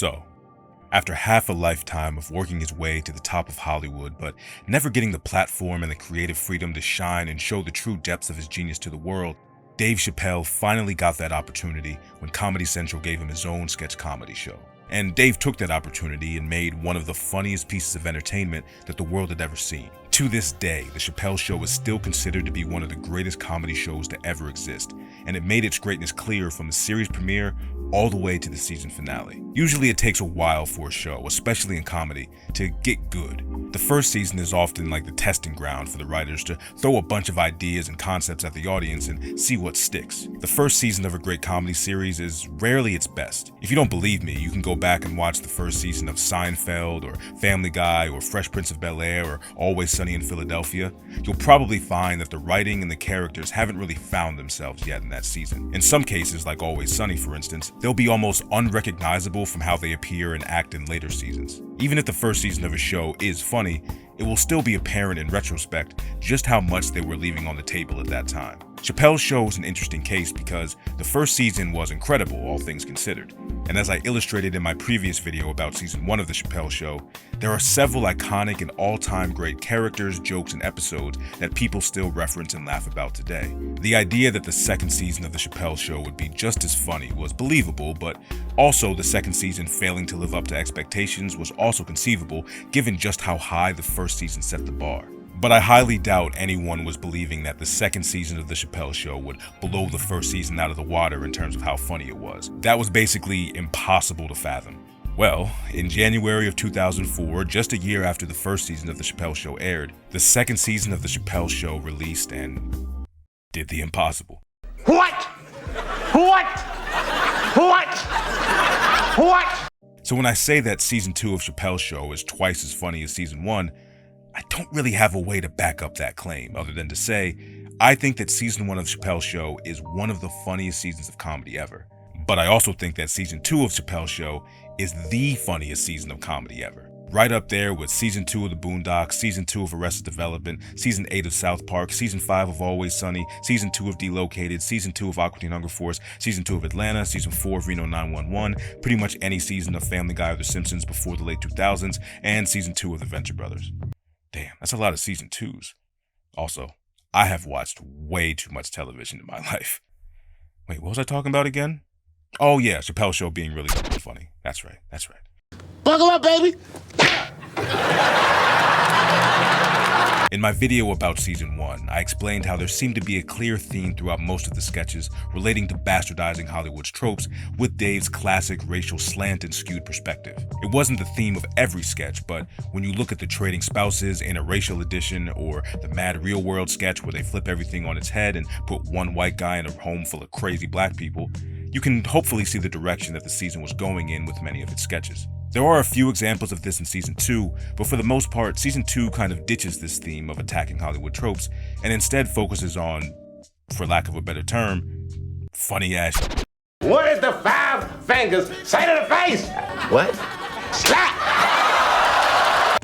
So, after half a lifetime of working his way to the top of Hollywood, but never getting the platform and the creative freedom to shine and show the true depths of his genius to the world, Dave Chappelle finally got that opportunity when Comedy Central gave him his own sketch comedy show. And Dave took that opportunity and made one of the funniest pieces of entertainment that the world had ever seen. To this day, The Chappelle Show is still considered to be one of the greatest comedy shows to ever exist, and it made its greatness clear from the series premiere all the way to the season finale. Usually it takes a while for a show, especially in comedy, to get good. The first season is often like the testing ground for the writers to throw a bunch of ideas and concepts at the audience and see what sticks. The first season of a great comedy series is rarely its best. If you don't believe me, you can go back and watch the first season of Seinfeld or Family Guy or Fresh Prince of Bel-Air or Always Sunny in Philadelphia. You'll probably find that the writing and the characters haven't really found themselves yet in that season. In some cases, like Always Sunny for instance, they'll be almost unrecognizable from how they appear and act in later seasons. Even if the first season of a show is funny, it will still be apparent in retrospect just how much they were leaving on the table at that time. Chappelle's show is an interesting case because the first season was incredible, all things considered. And as I illustrated in my previous video about season 1 of The Chappelle Show, there are several iconic and all-time great characters, jokes, and episodes that people still reference and laugh about today. The idea that the second season of The Chappelle Show would be just as funny was believable, but also the second season failing to live up to expectations was also conceivable given just how high the first season set the bar. But I highly doubt anyone was believing that the second season of The Chappelle Show would blow the first season out of the water in terms of how funny it was. That was basically impossible to fathom. Well, in January of 2004, just a year after the first season of The Chappelle Show aired, the second season of The Chappelle Show released and did the impossible. What? So when I say that season 2 of Chappelle's Show is twice as funny as season 1, I don't really have a way to back up that claim other than to say, I think that season 1 of Chappelle's Show is one of the funniest seasons of comedy ever. But I also think that season 2 of Chappelle's Show is the funniest season of comedy ever. Right up there with season 2 of The Boondocks, season 2 of Arrested Development, season 8 of South Park, season 5 of Always Sunny, season 2 of Delocated, season 2 of Aqua Teen Hunger Force, season 2 of Atlanta, season 4 of Reno 911, pretty much any season of Family Guy or The Simpsons before the late 2000s, and season 2 of The Venture Brothers. Damn, that's a lot of season 2s. Also, I have watched way too much television in my life. Wait, what was I talking about again? Oh yeah, Chappelle's Show being really funny. That's right. Buckle up, baby. In my video about season 1, I explained how there seemed to be a clear theme throughout most of the sketches relating to bastardizing Hollywood's tropes with Dave's classic racial slant and skewed perspective. It wasn't the theme of every sketch, but when you look at the Trading Spouses Interracial Edition or the Mad Real World sketch where they flip everything on its head and put one white guy in a home full of crazy black people, you can hopefully see the direction that the season was going in with many of its sketches. There are a few examples of this in season 2, but for the most part, season 2 kind of ditches this theme of attacking Hollywood tropes and instead focuses on, for lack of a better term, funny ass. What is the 5 fingers say to the face? What? Slap!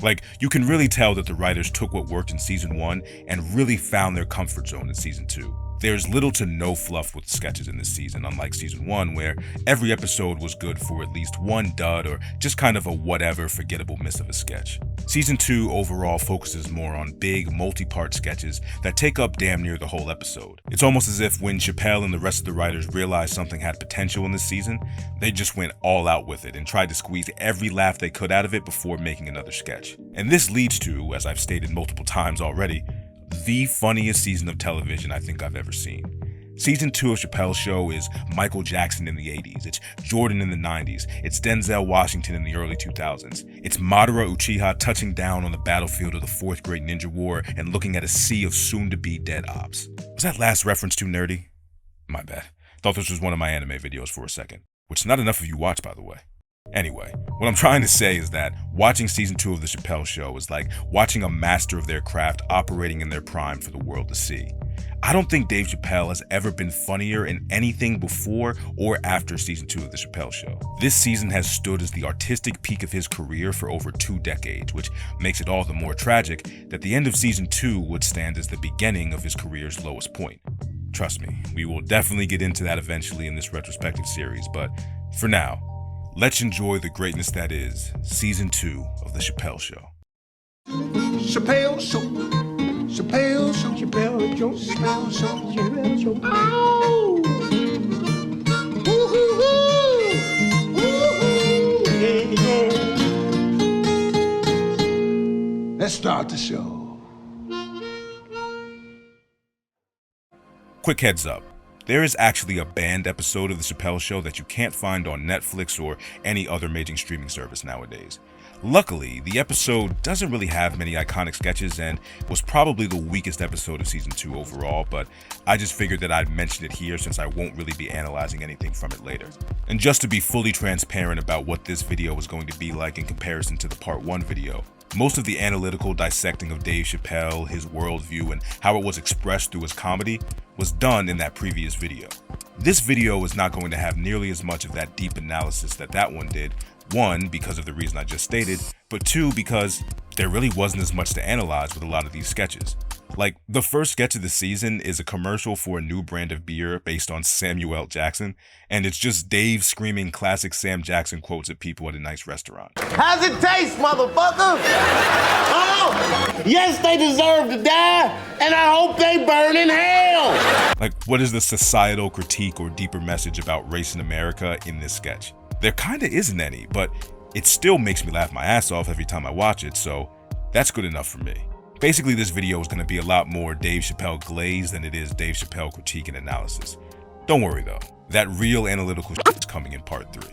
Like, you can really tell that the writers took what worked in season 1 and really found their comfort zone in season 2. There's little to no fluff with the sketches in this season, unlike season 1, where every episode was good for at least one dud or just kind of a whatever forgettable miss of a sketch. Season 2 overall focuses more on big, multi-part sketches that take up damn near the whole episode. It's almost as if when Chappelle and the rest of the writers realized something had potential in this season, they just went all out with it and tried to squeeze every laugh they could out of it before making another sketch. And this leads to, as I've stated multiple times already, the funniest season of television I think I've ever seen. Season 2 of Chappelle's Show is Michael Jackson in the 80s, it's Jordan in the 90s, it's Denzel Washington in the early 2000s, it's Madara Uchiha touching down on the battlefield of the 4th Great Ninja War and looking at a sea of soon-to-be dead ops. Was that last reference too nerdy? My bad. Thought this was one of my anime videos for a second, which not enough of you watch, by the way. Anyway, what I'm trying to say is that watching season 2 of The Chappelle Show is like watching a master of their craft operating in their prime for the world to see. I don't think Dave Chappelle has ever been funnier in anything before or after season 2 of The Chappelle Show. This season has stood as the artistic peak of his career for over 2 decades, which makes it all the more tragic that the end of season 2 would stand as the beginning of his career's lowest point. Trust me, we will definitely get into that eventually in this retrospective series, but for now, Let's enjoy the greatness that is Season 2 of The Chappelle Show. Chappelle Show. Chappelle Show. Chappelle Show. Chappelle Show. Chappelle Show. Oh! Woo-hoo-hoo! Woo-hoo! Yeah, yeah. Let's start the show. Quick heads up. There is actually a banned episode of The Chappelle Show that you can't find on Netflix or any other major streaming service nowadays. Luckily, the episode doesn't really have many iconic sketches and was probably the weakest episode of Season 2 overall, but I just figured that I'd mention it here since I won't really be analyzing anything from it later. And just to be fully transparent about what this video was going to be like in comparison to the Part 1 video, most of the analytical dissecting of Dave Chappelle, his worldview, and how it was expressed through his comedy was done in that previous video. This video is not going to have nearly as much of that deep analysis that one did, one, because of the reason I just stated, but two, because there really wasn't as much to analyze with a lot of these sketches. Like, the first sketch of the season is a commercial for a new brand of beer based on Samuel L. Jackson, and it's just Dave screaming classic Sam Jackson quotes at people at a nice restaurant. How's it taste, motherfucker? Oh, yes, they deserve to die, and I hope they burn in hell. Like, what is the societal critique or deeper message about race in America in this sketch? There kinda isn't any, but it still makes me laugh my ass off every time I watch it, so that's good enough for me. Basically, this video is going to be a lot more Dave Chappelle glaze than it is Dave Chappelle critique and analysis. Don't worry though, that real analytical shit is coming in Part 3.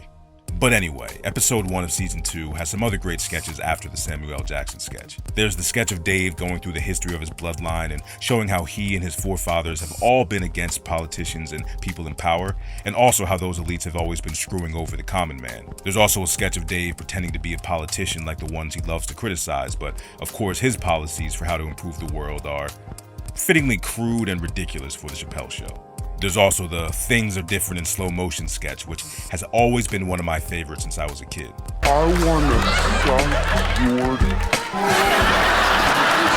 But anyway, episode 1 of Season 2 has some other great sketches after the Samuel L. Jackson sketch. There's the sketch of Dave going through the history of his bloodline and showing how he and his forefathers have all been against politicians and people in power, and also how those elites have always been screwing over the common man. There's also a sketch of Dave pretending to be a politician like the ones he loves to criticize, but of course his policies for how to improve the world are fittingly crude and ridiculous for the Chappelle Show. There's also the Things Are Different in Slow Motion sketch, which has always been one of my favorites since I was a kid.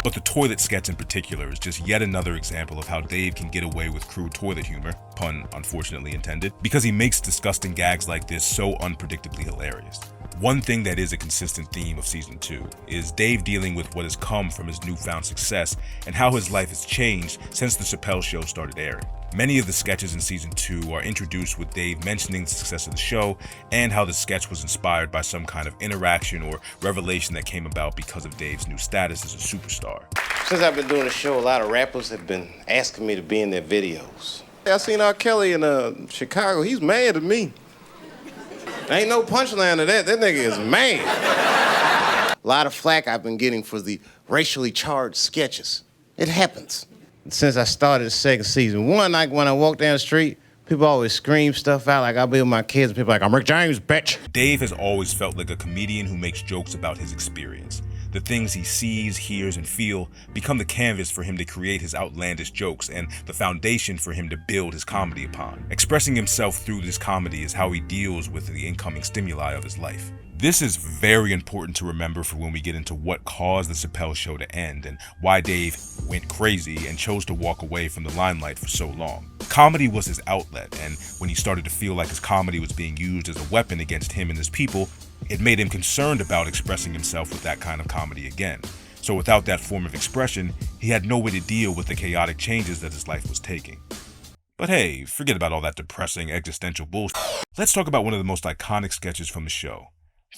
But the toilet sketch in particular is just yet another example of how Dave can get away with crude toilet humor, pun unfortunately intended, because he makes disgusting gags like this so unpredictably hilarious. One thing that is a consistent theme of Season 2 is Dave dealing with what has come from his newfound success and how his life has changed since the Chappelle Show started airing. Many of the sketches in Season 2 are introduced with Dave mentioning the success of the show and how the sketch was inspired by some kind of interaction or revelation that came about because of Dave's new status as a superstar. Since I've been doing the show, a lot of rappers have been asking me to be in their videos. I seen R. Kelly in Chicago. He's mad at me. Ain't no punchline to that. That nigga is mad. A lot of flack I've been getting for the racially charged sketches. It happens. Since I started the second season, one, like when I walk down the street, people always scream stuff out. Like I'll be with my kids and people are like, I'm Rick James, bitch. Dave has always felt like a comedian who makes jokes about his experience. The things he sees, hears, and feel become the canvas for him to create his outlandish jokes and the foundation for him to build his comedy upon. Expressing himself through this comedy is how he deals with the incoming stimuli of his life. This is very important to remember for when we get into what caused the Chappelle Show to end and why Dave went crazy and chose to walk away from the limelight for so long. Comedy was his outlet, and when he started to feel like his comedy was being used as a weapon against him and his people, it made him concerned about expressing himself with that kind of comedy again. So without that form of expression, he had no way to deal with the chaotic changes that his life was taking. But hey, forget about all that depressing existential bullshit. Let's talk about one of the most iconic sketches from the show,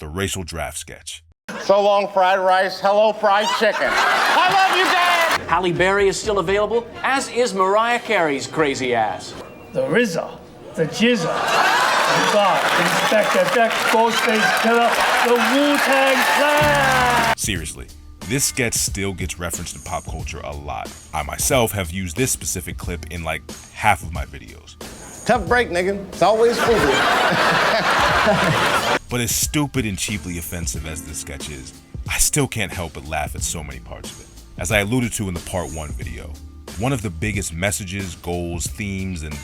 the racial draft sketch. So long, fried rice. Hello, fried chicken. I love you, Dad! Halle Berry is still available, as is Mariah Carey's crazy ass. The RZA, the Jizza, the God, Inspector Deck, Ghostface Killer, the Wu-Tang Clan! Seriously, this sketch still gets referenced in pop culture a lot. I myself have used this specific clip in like half of my videos. Tough break, nigga. It's always food. But as stupid and cheaply offensive as this sketch is, I still can't help but laugh at so many parts of it. As I alluded to in the Part 1 video, one of the biggest messages, goals, themes, and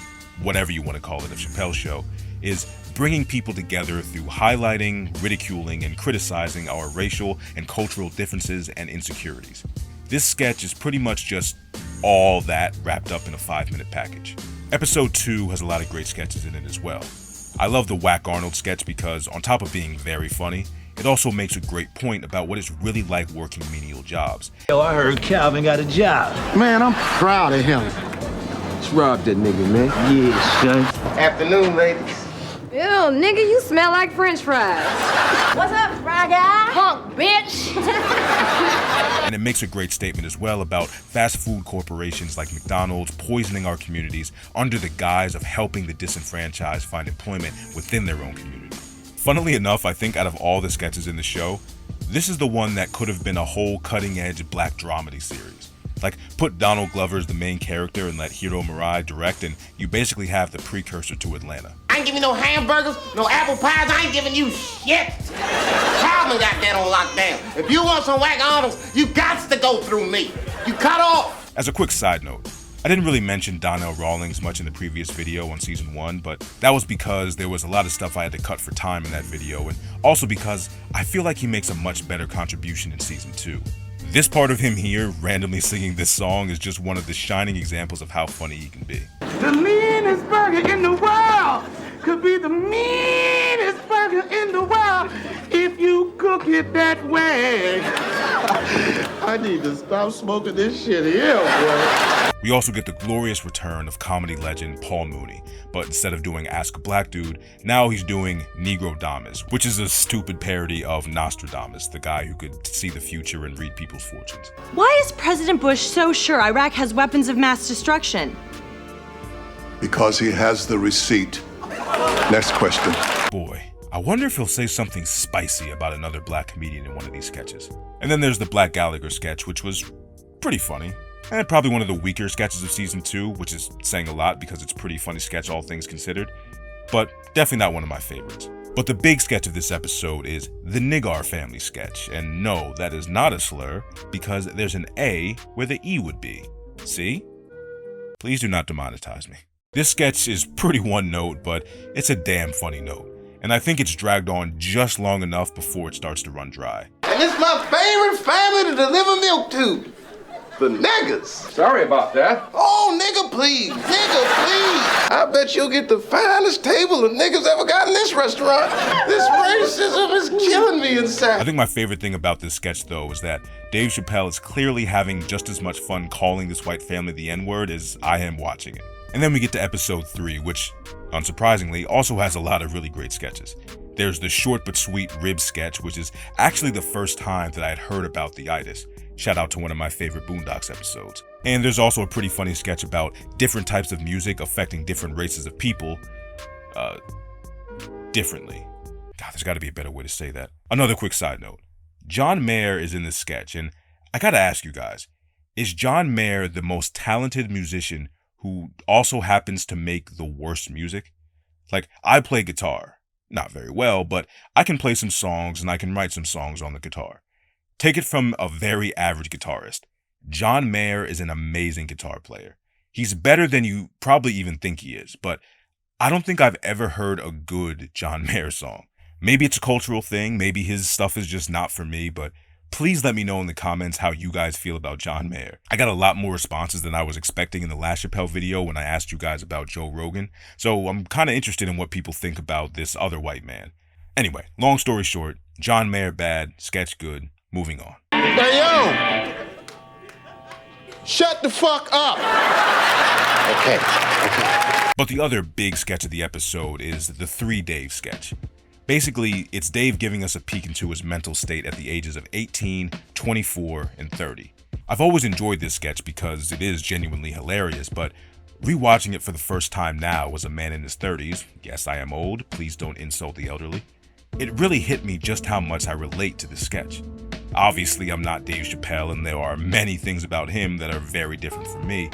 whatever you want to call it of Chappelle's Show is bringing people together through highlighting, ridiculing, and criticizing our racial and cultural differences and insecurities. This sketch is pretty much just all that wrapped up in a 5-minute package. Episode 2 has a lot of great sketches in it as well. I love the Whack Arnold sketch because, on top of being very funny, it also makes a great point about what it's really like working menial jobs. Yo, I heard Calvin got a job. Man, I'm proud of him. Let's rob that nigga, man. Yeah, son. Afternoon, ladies. Ew, nigga, you smell like French fries. What's up, fry guy? Punk, bitch. And it makes a great statement as well about fast food corporations like McDonald's poisoning our communities under the guise of helping the disenfranchised find employment within their own community. Funnily enough, I think out of all the sketches in the show, this is the one that could have been a whole cutting-edge black dramedy series. Like, put Donald Glover as the main character and let Hiro Murai direct, and you basically have the precursor to Atlanta. I ain't giving you no hamburgers, no apple pies, I ain't giving you shit. Calvin got that on lockdown. If you want some Whack Arnolds, you got to go through me. You cut off. As a quick side note, I didn't really mention Donnell Rawlings much in the previous video on season 1, but that was because there was a lot of stuff I had to cut for time in that video, and also because I feel like he makes a much better contribution in season 2. This part of him here, randomly singing this song, is just one of the shining examples of how funny he can be. The meanest burger in the world could be the meanest burger in the world if you cook it that way. I need to stop smoking this shit here, boy. We also get the glorious return of comedy legend Paul Mooney, but instead of doing Ask a Black Dude, now he's doing Negro Damas, which is a stupid parody of Nostradamus, the guy who could see the future and read people's fortunes. Why is President Bush so sure Iraq has weapons of mass destruction? Because he has the receipt. Next question. Boy, I wonder if he'll say something spicy about another black comedian in one of these sketches. And then there's the Black Gallagher sketch, which was pretty funny. And probably one of the weaker sketches of season 2, which is saying a lot because it's a pretty funny sketch all things considered, but definitely not one of my favorites. But the big sketch of this episode is the Niggar family sketch, and no, that is not a slur, because there's an A where the E would be. See? Please do not demonetize me. This sketch is pretty one note, but it's a damn funny note, and I think it's dragged on just long enough before it starts to run dry. And it's my favorite family to deliver milk to. The niggas. Sorry about that. Oh, nigga, please. Nigga, please. I bet you'll get the finest table the niggas ever got in this restaurant. This racism is killing me inside. I think my favorite thing about this sketch, though, is that Dave Chappelle is clearly having just as much fun calling this white family the N-word as I am watching it. And then we get to episode 3, which, unsurprisingly, also has a lot of really great sketches. There's the short but sweet rib sketch, which is actually the first time that I had heard about the itis. Shout out to one of my favorite Boondocks episodes. And there's also a pretty funny sketch about different types of music affecting different races of people, differently. God, there's gotta be a better way to say that. Another quick side note. John Mayer is in this sketch, and I gotta ask you guys, is John Mayer the most talented musician who also happens to make the worst music? Like, I play guitar. Not very well, but I can play some songs and I can write some songs on the guitar. Take it from a very average guitarist. John Mayer is an amazing guitar player. He's better than you probably even think he is, but I don't think I've ever heard a good John Mayer song. Maybe it's a cultural thing, maybe his stuff is just not for me, but please let me know in the comments how you guys feel about John Mayer. I got a lot more responses than I was expecting in the last Chappelle video when I asked you guys about Joe Rogan, so I'm kind of interested in what people think about this other white man. Anyway, long story short, John Mayer bad, sketch good. Moving on. Hey, yo! Shut the fuck up! Okay. But the other big sketch of the episode is the 3 Dave sketch. Basically, it's Dave giving us a peek into his mental state at the ages of 18, 24, and 30. I've always enjoyed this sketch because it is genuinely hilarious, but rewatching it for the first time now as a man in his 30s, yes, I am old, please don't insult the elderly, it really hit me just how much I relate to this sketch. Obviously, I'm not Dave Chappelle, and there are many things about him that are very different from me,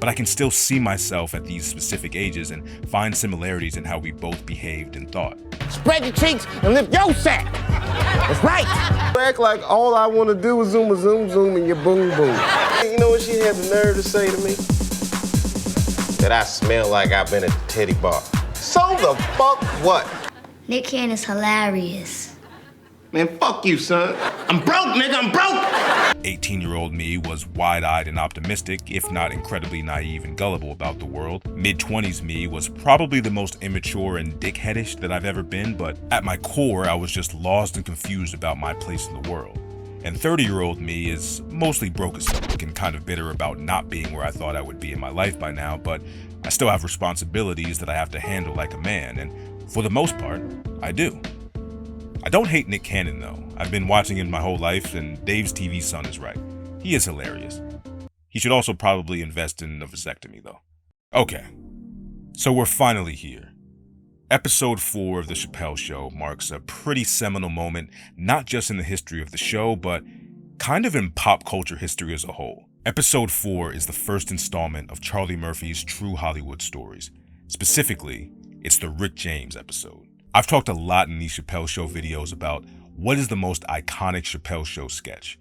but I can still see myself at these specific ages and find similarities in how we both behaved and thought. Spread your cheeks and lift your sack. That's right. You act like all I want to do is zoom, and your boom, boom. You know what she had the nerve to say to me? That I smell like I've been at the teddy bar. So the fuck what? Nick Cannon is hilarious. Man, fuck you, son. I'm broke, nigga, I'm broke! 18-year-old me was wide-eyed and optimistic, if not incredibly naive and gullible about the world. Mid-20s me was probably the most immature and dickheadish that I've ever been, but at my core, I was just lost and confused about my place in the world. And 30-year-old me is mostly broke as fuck and kind of bitter about not being where I thought I would be in my life by now, but I still have responsibilities that I have to handle like a man, and for the most part, I do. I don't hate Nick Cannon though. I've been watching him my whole life, and Dave's TV son is right. He is hilarious. He should also probably invest in a vasectomy though. Okay, so we're finally here. Episode 4 of The Chappelle Show marks a pretty seminal moment, not just in the history of the show, but kind of in pop culture history as a whole. Episode 4 is the first installment of Charlie Murphy's True Hollywood Stories. Specifically, it's the Rick James episode. I've talked a lot in these Chappelle Show videos about what is the most iconic Chappelle Show sketch.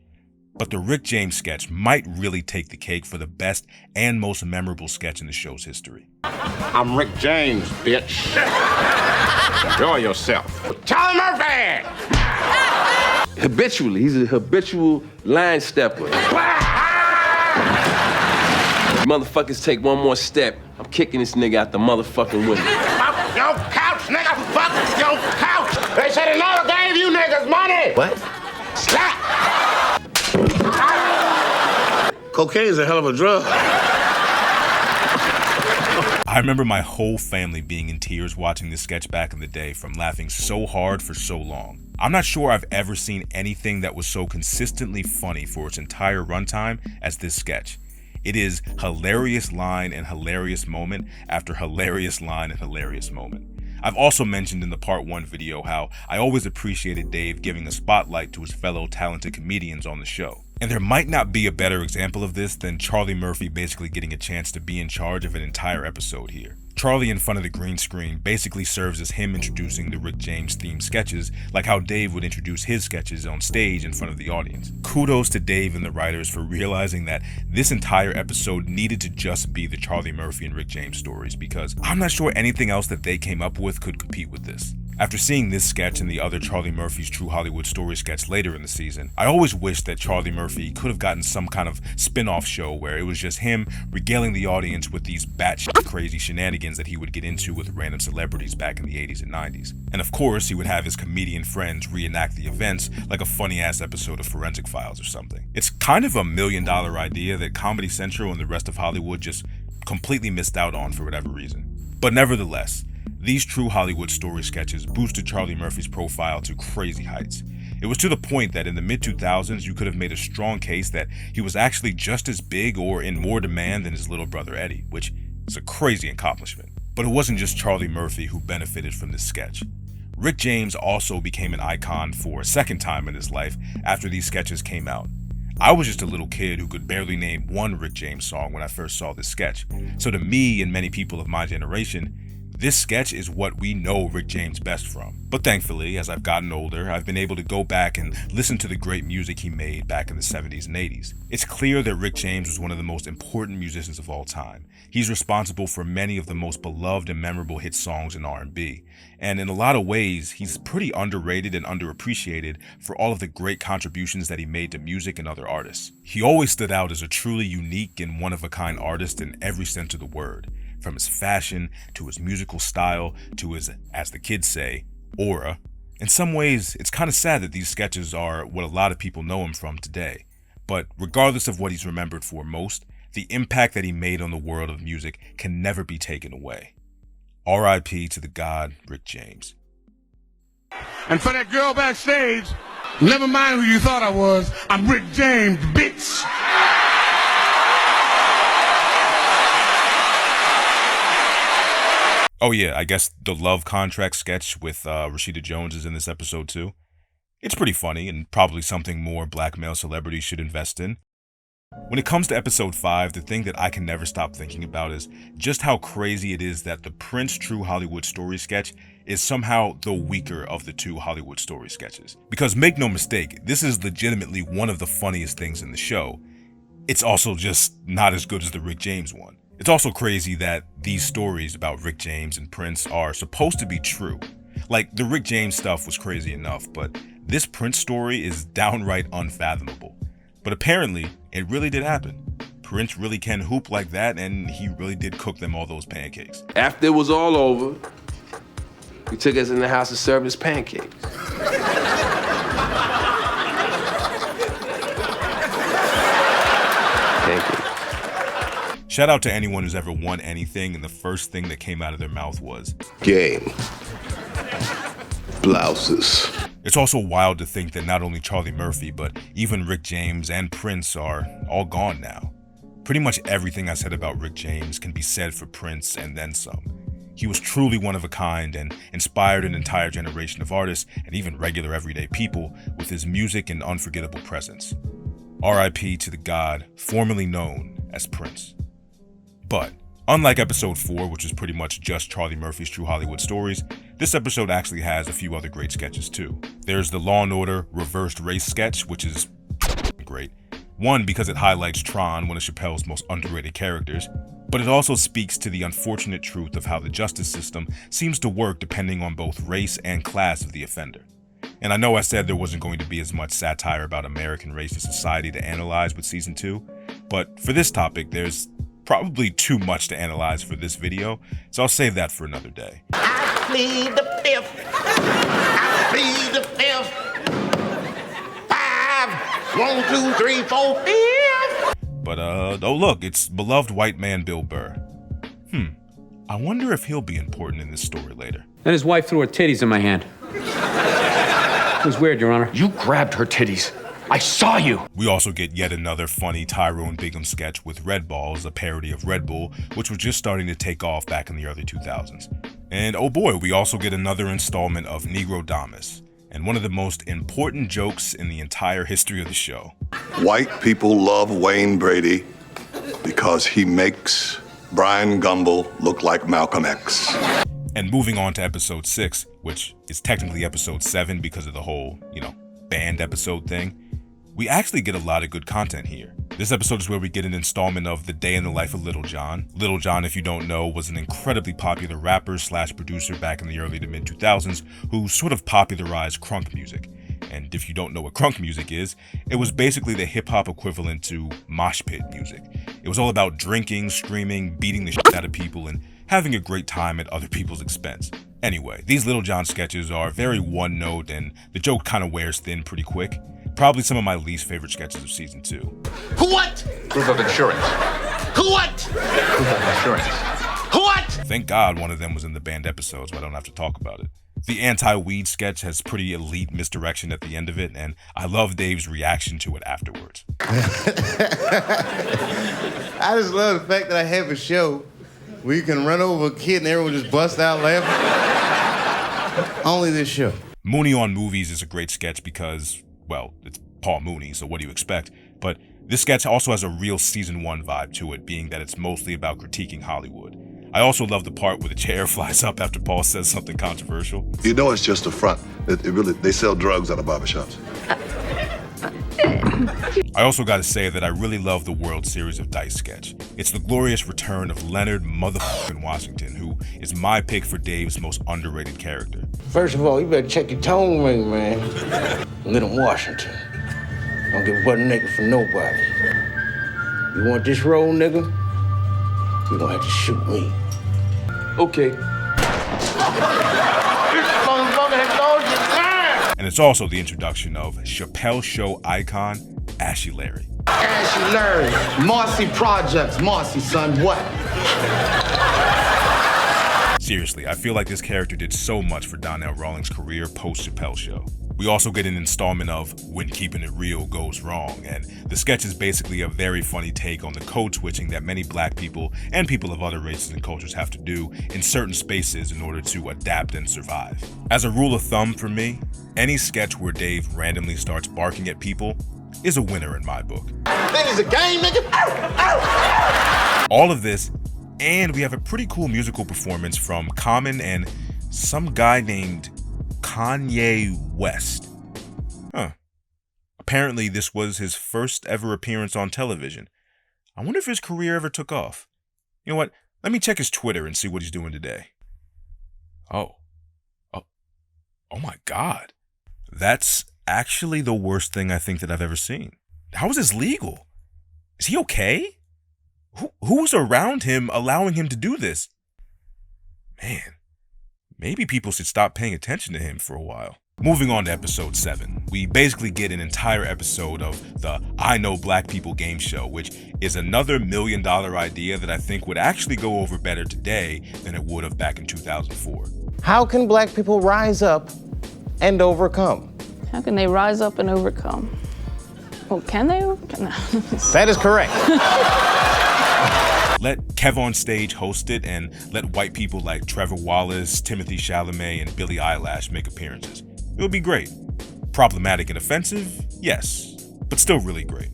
But the Rick James sketch might really take the cake for the best and most memorable sketch in the show's history. I'm Rick James, bitch. Enjoy yourself. Charlie Murphy! Habitually, he's a habitual line stepper. Motherfuckers take one more step, I'm kicking this nigga out the motherfucking window. Fuck your couch, nigga! Fuck your couch! They said they never gave you niggas money! What? Slap! Cocaine's a hell of a drug. I remember my whole family being in tears watching this sketch back in the day from laughing so hard for so long. I'm not sure I've ever seen anything that was so consistently funny for its entire runtime as this sketch. It is hilarious line and hilarious moment after hilarious line and hilarious moment. I've also mentioned in the part 1 video how I always appreciated Dave giving a spotlight to his fellow talented comedians on the show. And there might not be a better example of this than Charlie Murphy basically getting a chance to be in charge of an entire episode here. Charlie in front of the green screen basically serves as him introducing the Rick James themed sketches, like how Dave would introduce his sketches on stage in front of the audience. Kudos to Dave and the writers for realizing that this entire episode needed to just be the Charlie Murphy and Rick James stories, because I'm not sure anything else that they came up with could compete with this. After seeing this sketch and the other Charlie Murphy's True Hollywood Story sketch later in the season, I always wished that Charlie Murphy could have gotten some kind of spin-off show where it was just him regaling the audience with these batshit crazy shenanigans that he would get into with random celebrities back in the 80s and 90s. And of course, he would have his comedian friends reenact the events like a funny-ass episode of Forensic Files or something. It's kind of $1 million idea that Comedy Central and the rest of Hollywood just completely missed out on for whatever reason. But nevertheless, these True Hollywood Story sketches boosted Charlie Murphy's profile to crazy heights. It was to the point that in the mid-2000s, you could have made a strong case that he was actually just as big or in more demand than his little brother Eddie, which is a crazy accomplishment. But it wasn't just Charlie Murphy who benefited from this sketch. Rick James also became an icon for a second time in his life after these sketches came out. I was just a little kid who could barely name one Rick James song when I first saw this sketch. So to me and many people of my generation, this sketch is what we know Rick James best from. But thankfully, as I've gotten older, I've been able to go back and listen to the great music he made back in the 70s and 80s. It's clear that Rick James was one of the most important musicians of all time. He's responsible for many of the most beloved and memorable hit songs in R&B. And in a lot of ways, he's pretty underrated and underappreciated for all of the great contributions that he made to music and other artists. He always stood out as a truly unique and one-of-a-kind artist in every sense of the word. From his fashion, to his musical style, to his, as the kids say, aura. In some ways, it's kind of sad that these sketches are what a lot of people know him from today. But regardless of what he's remembered for most, the impact that he made on the world of music can never be taken away. R.I.P. to the god, Rick James. And for that girl backstage, never mind who you thought I was, I'm Rick James, bitch! Oh yeah, I guess the love contract sketch with Rashida Jones is in this episode too. It's pretty funny and probably something more black male celebrities should invest in. When it comes to episode 5, the thing that I can never stop thinking about is just how crazy it is that the Prince True Hollywood Story sketch is somehow the weaker of the two Hollywood Story sketches. Because make no mistake, this is legitimately one of the funniest things in the show. It's also just not as good as the Rick James one. It's also crazy that these stories about Rick James and Prince are supposed to be true. Like, the Rick James stuff was crazy enough, but this Prince story is downright unfathomable. But apparently, it really did happen. Prince really can hoop like that, and he really did cook them all those pancakes. After it was all over, he took us in the house to serve us pancakes. Shout out to anyone who's ever won anything and the first thing that came out of their mouth was Game. Blouses. It's also wild to think that not only Charlie Murphy, but even Rick James and Prince are all gone now. Pretty much everything I said about Rick James can be said for Prince and then some. He was truly one of a kind and inspired an entire generation of artists and even regular everyday people with his music and unforgettable presence. R.I.P. to the god formerly known as Prince. But unlike episode 4, which was pretty much just Charlie Murphy's True Hollywood Stories, this episode actually has a few other great sketches too. There's the Law & Order reversed race sketch, which is great. One, because it highlights Tron, one of Chappelle's most underrated characters, but it also speaks to the unfortunate truth of how the justice system seems to work depending on both race and class of the offender. And I know I said there wasn't going to be as much satire about American race and society to analyze with season 2, but for this topic, there's probably too much to analyze for this video, so I'll save that for another day. I plead the fifth. I plead the fifth. 5, 1, 2, 3, 4, 5. But oh look, it's beloved white man Bill Burr. I wonder if he'll be important in this story later. Then his wife threw her titties in my hand. It was weird, Your Honor. You grabbed her titties. I saw you! We also get yet another funny Tyrone Bigham sketch with Red Balls, a parody of Red Bull, which was just starting to take off back in the early 2000s. And oh boy, we also get another installment of Negro Damas, and one of the most important jokes in the entire history of the show. White people love Wayne Brady because he makes Brian Gumble look like Malcolm X. And moving on to episode 6, which is technically episode 7 because of the whole, band episode thing, we actually get a lot of good content here. This episode is where we get an installment of The Day in the Life of Little John. Little John, if you don't know, was an incredibly popular rapper / producer back in the early to mid 2000s who sort of popularized crunk music. And if you don't know what crunk music is, it was basically the hip hop equivalent to mosh pit music. It was all about drinking, screaming, beating the shit out of people, and having a great time at other people's expense. Anyway, these Little John sketches are very one note and the joke kind of wears thin pretty quick. Probably some of my least favorite sketches of season 2. What? Proof of insurance. What? Proof of insurance. What? Thank God one of them was in the band episode so I don't have to talk about it. The anti-weed sketch has pretty elite misdirection at the end of it, and I love Dave's reaction to it afterwards. I just love the fact that I have a show where you can run over a kid and everyone just bust out laughing. Only this show. Mooney on Movies is a great sketch because, well, it's Paul Mooney, so what do you expect? But this sketch also has a real season 1 vibe to it, being that it's mostly about critiquing Hollywood. I also love the part where the chair flies up after Paul says something controversial. You know it's just a front. They sell drugs out of barbershops. I also gotta say that I really love the World Series of Dice sketch. It's the glorious return of Leonard motherfucking Washington, who is my pick for Dave's most underrated character. First of all, you better check your tone ring, man. Little Washington. Don't get butt naked for nobody. You want this role, nigga? You're gonna have to shoot me. Okay. And it's also the introduction of Chappelle Show icon, Ashy Larry. Ashy Larry, Marcy Projects, Marcy, son, what? Seriously, I feel like this character did so much for Donnell Rawlings' career post-Chappelle Show. We also get an installment of When Keeping It Real Goes Wrong, and the sketch is basically a very funny take on the code switching that many black people and people of other races and cultures have to do in certain spaces in order to adapt and survive. As a rule of thumb for me, any sketch where Dave randomly starts barking at people is a winner in my book. That is a game, nigga. All of this, and we have a pretty cool musical performance from Common and some guy named Kanye West. Apparently this was his first ever appearance on television. I wonder if his career ever took off. You know what? Let me check his Twitter and see what he's doing today. Oh, Oh my God. That's actually the worst thing I think that I've ever seen. How is this legal? Is he okay? Who's around him allowing him to do this? Man, maybe people should stop paying attention to him for a while. Moving on to episode 7, we basically get an entire episode of the I Know Black People game show, which is another $1 million idea that I think would actually go over better today than it would have back in 2004. How can black people rise up and overcome? How can they rise up and overcome? Well, can they? That is correct. Let Kev on Stage host it, and let white people like Trevor Wallace, Timothy Chalamet, and Billie Eilish make appearances. It'll be great. Problematic and offensive? Yes, but still really great.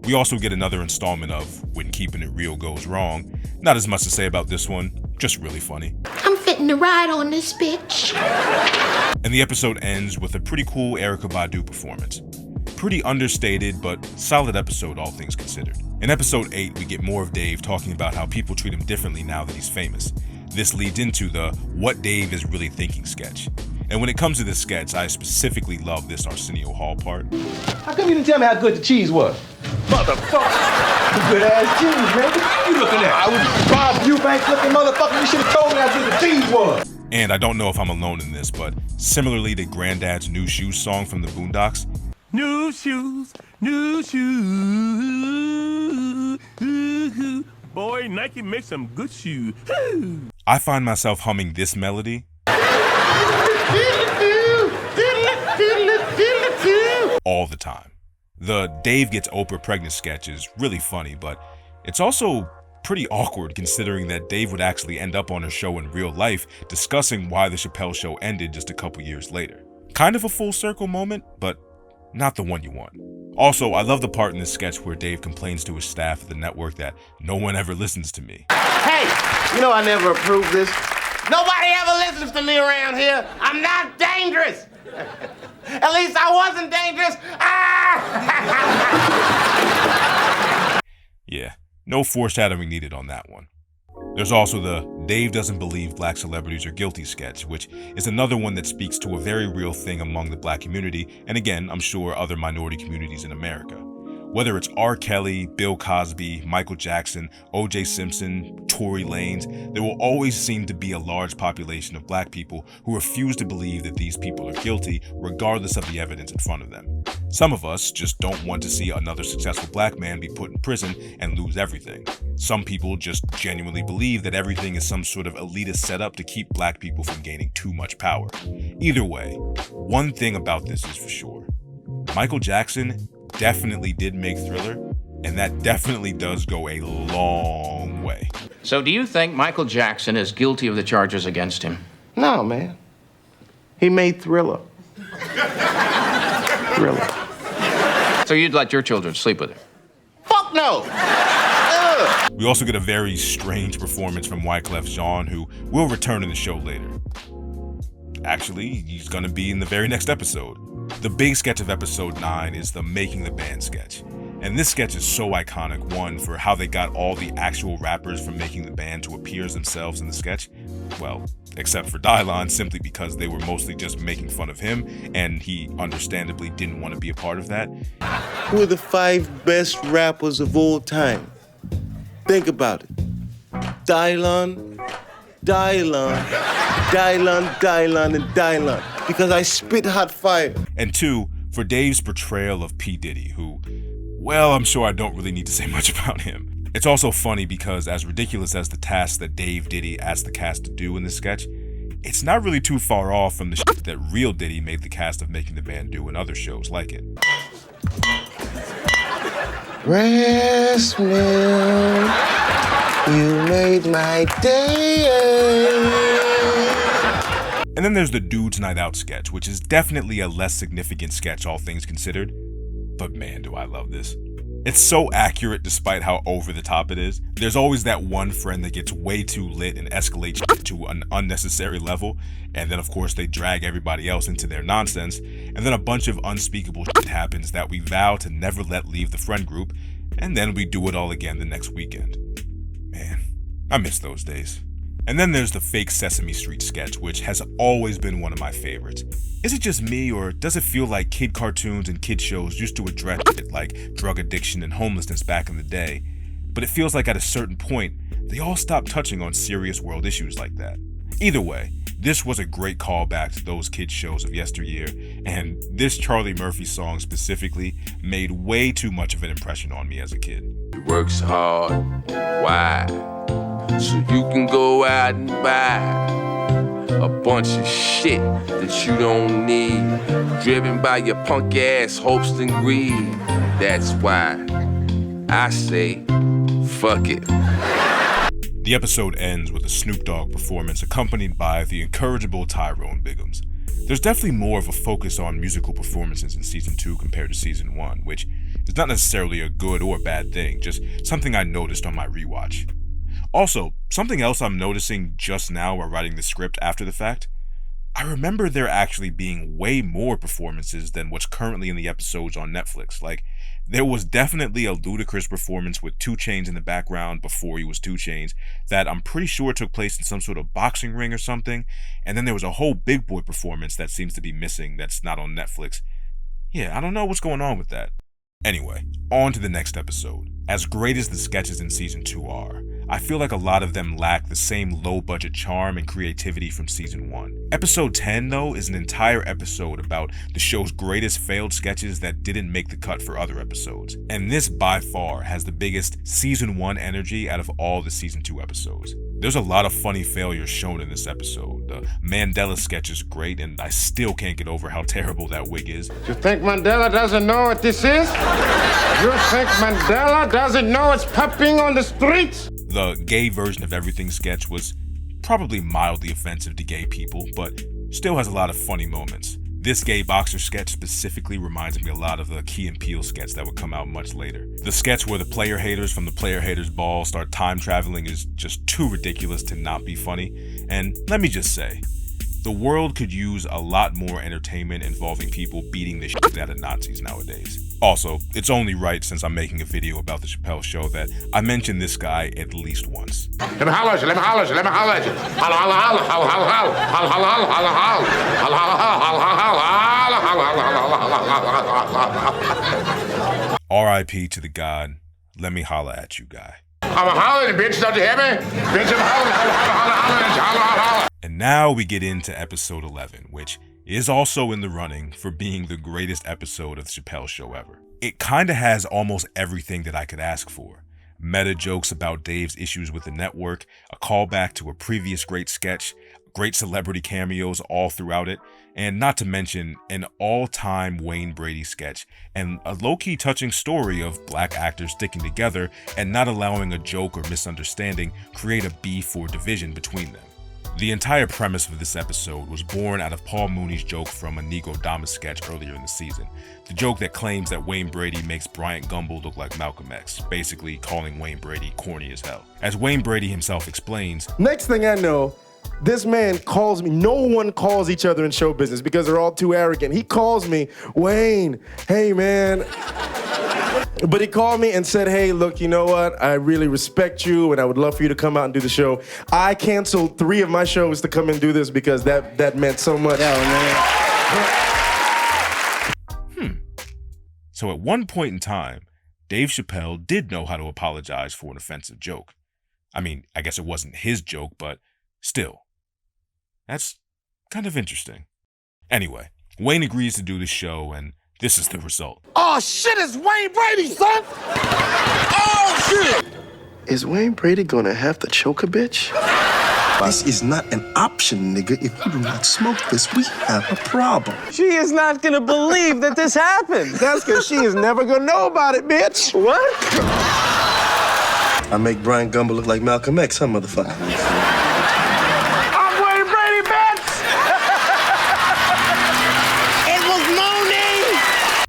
We also get another installment of When Keeping It Real Goes Wrong. Not as much to say about this one, just really funny. I'm fitting to ride on this bitch. And the episode ends with a pretty cool Erykah Badu performance. Pretty understated, but solid episode, all things considered. In episode 8, we get more of Dave talking about how people treat him differently now that he's famous. This leads into the What Dave is Really Thinking sketch. And when it comes to this sketch, I specifically love this Arsenio Hall part. How come you didn't tell me how good the cheese was? Motherfucker! Good ass cheese, man. What you looking at? I was Bob Eubanks looking motherfucker. You should have told me how good the cheese was. And I don't know if I'm alone in this, but similarly to Granddad's New Shoes song from the Boondocks, new shoes, boy, Nike makes some good shoes. I find myself humming this melody all the time. The Dave Gets Oprah Pregnant sketch is really funny, but it's also pretty awkward considering that Dave would actually end up on a show in real life discussing why the Chappelle Show ended just a couple years later. Kind of a full circle moment, but not the one you want. Also, I love the part in this sketch where Dave complains to his staff at the network that no one ever listens to me. Hey, you know I never approved this. Nobody ever listens to me around here. I'm not dangerous. At least I wasn't dangerous. Yeah, no foreshadowing needed on that one. There's also the Dave doesn't believe black celebrities are guilty sketch, which is another one that speaks to a very real thing among the black community, and again, I'm sure other minority communities in America. Whether it's R. Kelly, Bill Cosby, Michael Jackson, O.J. Simpson, Tory Lanez, there will always seem to be a large population of black people who refuse to believe that these people are guilty, regardless of the evidence in front of them. Some of us just don't want to see another successful black man be put in prison and lose everything. Some people just genuinely believe that everything is some sort of elitist setup to keep black people from gaining too much power. Either way, one thing about this is for sure. Michael Jackson definitely did make Thriller, and that definitely does go a long way. So do you think Michael Jackson is guilty of the charges against him? No, man. He made Thriller. Thriller. So you'd let your children sleep with him? Fuck no! We also get a very strange performance from Wyclef Jean, who will return in the show later. Actually, he's gonna be in the very next episode. The big sketch of episode 9 is the Making the Band sketch. And this sketch is so iconic, one, for how they got all the actual rappers from Making the Band to appear as themselves in the sketch. Well, except for Dillon, simply because they were mostly just making fun of him, and he understandably didn't want to be a part of that. Who are the 5 best rappers of all time? Think about it. Dillon, and Dillon. Because I spit hot fire. And 2, for Dave's portrayal of P. Diddy, who, well, I'm sure I don't really need to say much about him. It's also funny because as ridiculous as the tasks that Dave Diddy asked the cast to do in this sketch, it's not really too far off from the shit that real Diddy made the cast of Making the Band do in other shows like it. Breast milk, you made my day. And then there's the Dudes Night Out sketch, which is definitely a less significant sketch, all things considered. But man, do I love this. It's so accurate despite how over the top it is. There's always that one friend that gets way too lit and escalates to an unnecessary level, and then of course they drag everybody else into their nonsense, and then a bunch of unspeakable shit happens that we vow to never let leave the friend group, and then we do it all again the next weekend. Man, I miss those days. And then there's the fake Sesame Street sketch, which has always been one of my favorites. Is it just me, or does it feel like kid cartoons and kid shows used to address shit like drug addiction and homelessness back in the day, but it feels like at a certain point, they all stopped touching on serious world issues like that? Either way, this was a great callback to those kid shows of yesteryear, and this Charlie Murphy song specifically made way too much of an impression on me as a kid. He works hard. Why? So you can go out and buy a bunch of shit that you don't need, driven by your punk ass hopes and greed. That's why I say, fuck it. The episode ends with a Snoop Dogg performance accompanied by the incorrigible Tyrone Biggums. There's definitely more of a focus on musical performances in Season 2 compared to Season 1, which is not necessarily a good or bad thing, just something I noticed on my rewatch. Also, something else I'm noticing just now while writing the script after the fact, I remember there actually being way more performances than what's currently in the episodes on Netflix. Like, there was definitely a Ludacris performance with 2 Chainz in the background before he was 2 Chainz that I'm pretty sure took place in some sort of boxing ring or something, and then there was a whole Big Boy performance that seems to be missing that's not on Netflix. Yeah, I don't know what's going on with that. Anyway, on to the next episode. As great as the sketches in Season 2 are, I feel like a lot of them lack the same low-budget charm and creativity from Season 1. Episode 10, though, is an entire episode about the show's greatest failed sketches that didn't make the cut for other episodes. And this, by far, has the biggest Season 1 energy out of all the Season 2 episodes. There's a lot of funny failures shown in this episode. The Mandela sketch is great, and I still can't get over how terrible that wig is. You think Mandela doesn't know what this is? You think Mandela doesn't know it's popping on the streets? The gay version of everything sketch was probably mildly offensive to gay people, but still has a lot of funny moments. This gay boxer sketch specifically reminds me a lot of the Key and Peele sketch that would come out much later. The sketch where the player haters from the Player Haters Ball start time traveling is just too ridiculous to not be funny, and let me just say, the world could use a lot more entertainment involving people beating the shit out of Nazis nowadays. Also, it's only right, since I'm making a video about the Chappelle Show, that I mention this guy at least once. Let me holler at you, let me holler at you, let me holler at you. Holla, holla, holla, holla, holla, holla, holla, holla, holla, holla, holla, holla, holla. R.I.P. to the God, let me holla at you guy. I'm hollering, bitch, don't you hear me? Bitch, I'm hollering, holla. And now we get into episode 11, which is also in the running for being the greatest episode of the Chappelle Show ever. It kinda has almost everything that I could ask for. Meta jokes about Dave's issues with the network, a callback to a previous great sketch, great celebrity cameos all throughout it, and not to mention an all-time Wayne Brady sketch, and a low-key touching story of black actors sticking together and not allowing a joke or misunderstanding create a beef or division between them. The entire premise of this episode was born out of Paul Mooney's joke from a Nigo Damas sketch earlier in the season. The joke that claims that Wayne Brady makes Bryant Gumbel look like Malcolm X, basically calling Wayne Brady corny as hell. As Wayne Brady himself explains, next thing I know, this man calls me, no one calls each other in show business because they're all too arrogant. He calls me, Wayne, hey man. But he called me and said, hey, look, you know what? I really respect you and I would love for you to come out and do the show. I canceled 3 of my shows to come and do this because that meant so much. So at one point in time, Dave Chappelle did know how to apologize for an offensive joke. I mean, I guess it wasn't his joke, but still. That's kind of interesting. Anyway, Wayne agrees to do the show, and this is the result. Oh shit, it's Wayne Brady, son! Oh shit! Is Wayne Brady gonna have to choke a bitch? This is not an option, nigga. If you do not smoke this, we have a problem. She is not gonna believe that this happened. That's because she is never gonna know about it, bitch. What? I make Bryant Gumbel look like Malcolm X, huh, motherfucker? I'm Wayne Brady, bitch! It was Mooney!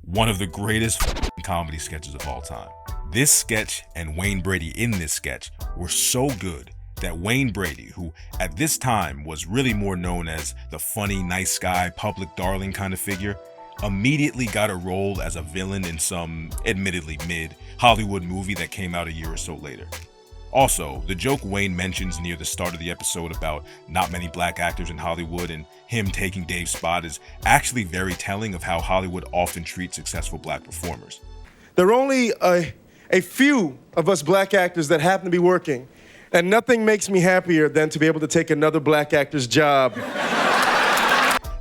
One of the greatest comedy sketches of all time. This sketch and Wayne Brady in this sketch were so good that Wayne Brady, who at this time was really more known as the funny, nice guy, public darling kind of figure, immediately got a role as a villain in some, admittedly mid, Hollywood movie that came out a year or so later. Also, the joke Wayne mentions near the start of the episode about not many black actors in Hollywood and him taking Dave's spot is actually very telling of how Hollywood often treats successful black performers. There are only a few of us black actors that happen to be working, and nothing makes me happier than to be able to take another black actor's job.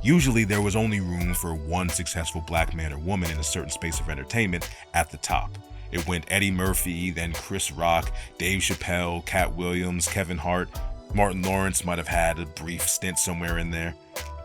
Usually there was only room for one successful black man or woman in a certain space of entertainment at the top. It went Eddie Murphy, then Chris Rock, Dave Chappelle, Cat Williams, Kevin Hart. Martin Lawrence might have had a brief stint somewhere in there.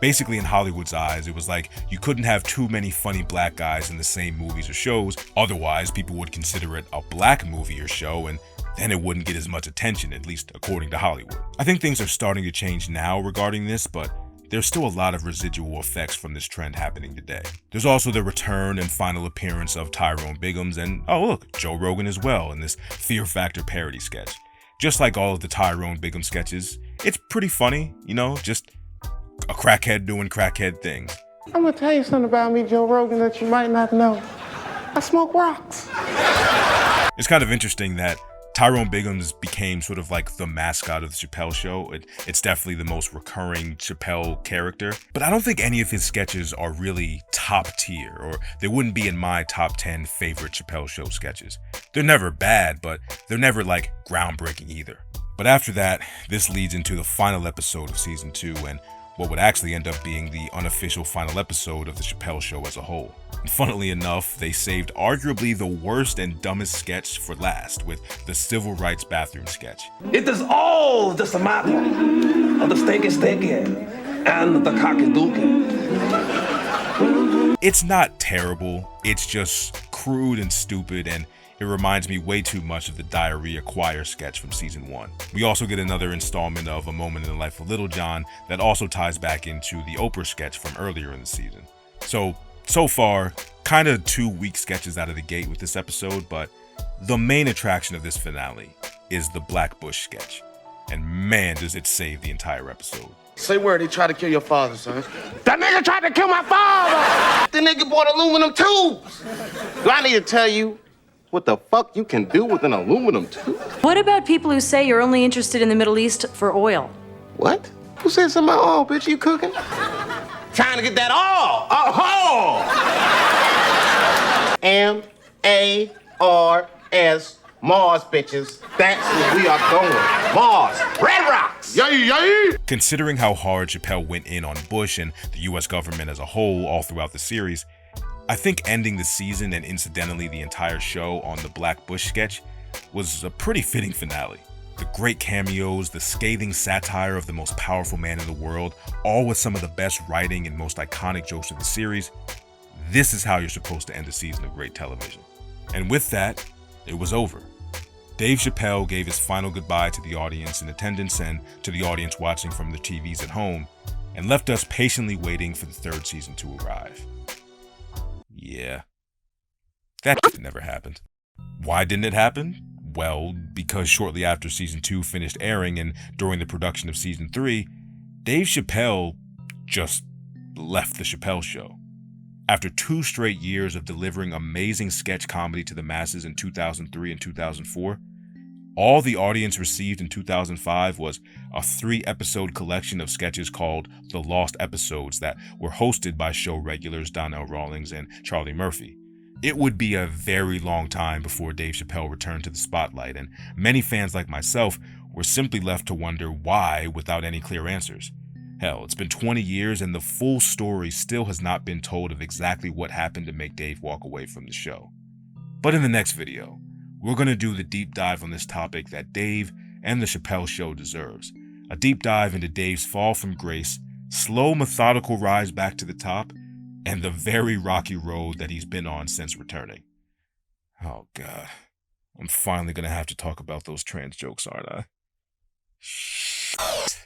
Basically, in Hollywood's eyes, it was like you couldn't have too many funny black guys in the same movies or shows, otherwise people would consider it a black movie or show, and then it wouldn't get as much attention, at least according to Hollywood. I think things are starting to change now regarding this, but there's still a lot of residual effects from this trend happening today. There's also the return and final appearance of Tyrone Biggums and, oh look, Joe Rogan as well in this Fear Factor parody sketch. Just like all of the Tyrone Biggums sketches, it's pretty funny, you know, just a crackhead doing crackhead things. I'm gonna tell you something about me, Joe Rogan, that you might not know. I smoke rocks. It's kind of interesting that Tyrone Biggums became sort of like the mascot of the Chappelle Show. It's definitely the most recurring Chappelle character, but I don't think any of his sketches are really top tier, or they wouldn't be in my top 10 favorite Chappelle Show sketches. They're never bad, but they're never like groundbreaking either. But after that, this leads into the final episode of season 2 and what would actually end up being the unofficial final episode of the Chappelle Show as a whole. And funnily enough, they saved arguably the worst and dumbest sketch for last with the civil rights bathroom sketch. It is all just a matter of the steaky and the cocky-dookie. It's not terrible, it's just crude and stupid, and it reminds me way too much of the Diarrhea Choir sketch from season 1. We also get another installment of A Moment in the Life of Little John that also ties back into the Oprah sketch from earlier in the season. So far, kind of 2 weak sketches out of the gate with this episode, but the main attraction of this finale is the Black Bush sketch. And man, does it save the entire episode. Say word, he tried to kill your father, son. That nigga tried to kill my father! The nigga bought aluminum tubes! Do I need to tell you what the fuck you can do with an aluminum tube? What about people who say you're only interested in the Middle East for oil? What? Who said something about oil, bitch? You cooking? Trying to get that oil! M-A-R-S, Mars, bitches. That's where we are going. Mars, Red Rocks! Yay! Considering how hard Chappelle went in on Bush and the US government as a whole all throughout the series, I think ending the season and incidentally the entire show on the Black Bush sketch was a pretty fitting finale. The great cameos, the scathing satire of the most powerful man in the world, all with some of the best writing and most iconic jokes of the series. This is how you're supposed to end a season of great television. And with that, it was over. Dave Chappelle gave his final goodbye to the audience in attendance and to the audience watching from their TVs at home, and left us patiently waiting for the third season to arrive. Yeah, that never happened. Why didn't it happen? Well, because shortly after season 2 finished airing and during the production of season 3, Dave Chappelle just left the Chappelle Show. After 2 straight years of delivering amazing sketch comedy to the masses in 2003 and 2004, all the audience received in 2005 was a 3-episode collection of sketches called The Lost Episodes that were hosted by show regulars Donnell Rawlings and Charlie Murphy. It would be a very long time before Dave Chappelle returned to the spotlight, and many fans like myself were simply left to wonder why without any clear answers. Hell, it's been 20 years and the full story still has not been told of exactly what happened to make Dave walk away from the show. But in the next video, we're going to do the deep dive on this topic that Dave and the Chappelle Show deserves. A deep dive into Dave's fall from grace, slow methodical rise back to the top, and the very rocky road that he's been on since returning. Oh God, I'm finally going to have to talk about those trans jokes, aren't I? Shit.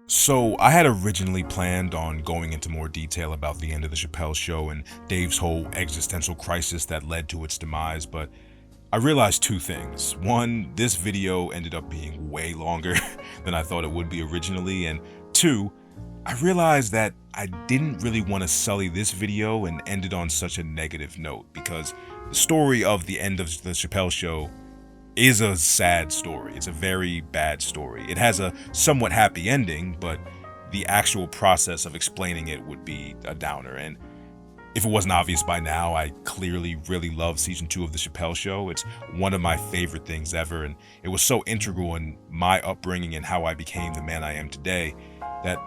So I had originally planned on going into more detail about the end of the Chappelle Show and Dave's whole existential crisis that led to its demise, but I realized 2 things. 1, this video ended up being way longer than I thought it would be originally, and 2, I realized that I didn't really want to sully this video and end it on such a negative note, because the story of the end of the Chappelle Show is a sad story. It's a very bad story. It has a somewhat happy ending, but the actual process of explaining it would be a downer. And if it wasn't obvious by now, I clearly really love season 2 of The Chappelle Show. It's one of my favorite things ever, and it was so integral in my upbringing and how I became the man I am today that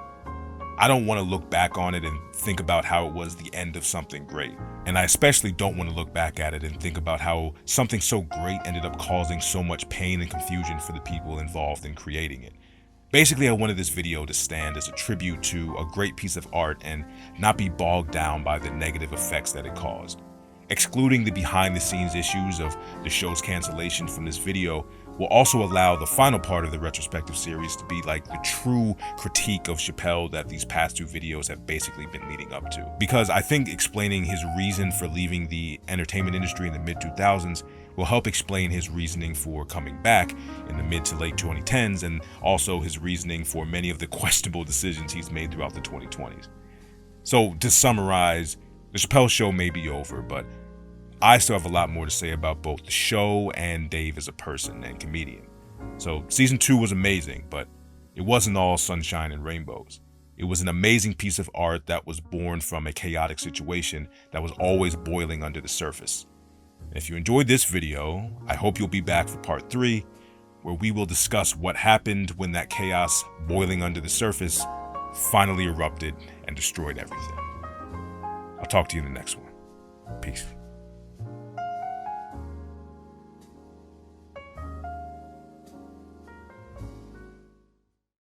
I don't want to look back on it and think about how it was the end of something great. And I especially don't want to look back at it and think about how something so great ended up causing so much pain and confusion for the people involved in creating it. Basically, I wanted this video to stand as a tribute to a great piece of art and not be bogged down by the negative effects that it caused. Excluding the behind-the-scenes issues of the show's cancellation from this video will also allow the final part of the retrospective series to be like the true critique of Chappelle that these past 2 videos have basically been leading up to. Because I think explaining his reason for leaving the entertainment industry in the mid-2000s will help explain his reasoning for coming back in the mid to late 2010s, and also his reasoning for many of the questionable decisions he's made throughout the 2020s. So to summarize, the Chappelle Show may be over, but I still have a lot more to say about both the show and Dave as a person and comedian. So season 2 was amazing, but it wasn't all sunshine and rainbows. It was an amazing piece of art that was born from a chaotic situation that was always boiling under the surface. And if you enjoyed this video, I hope you'll be back for part 3, where we will discuss what happened when that chaos boiling under the surface finally erupted and destroyed everything. I'll talk to you in the next one. Peace.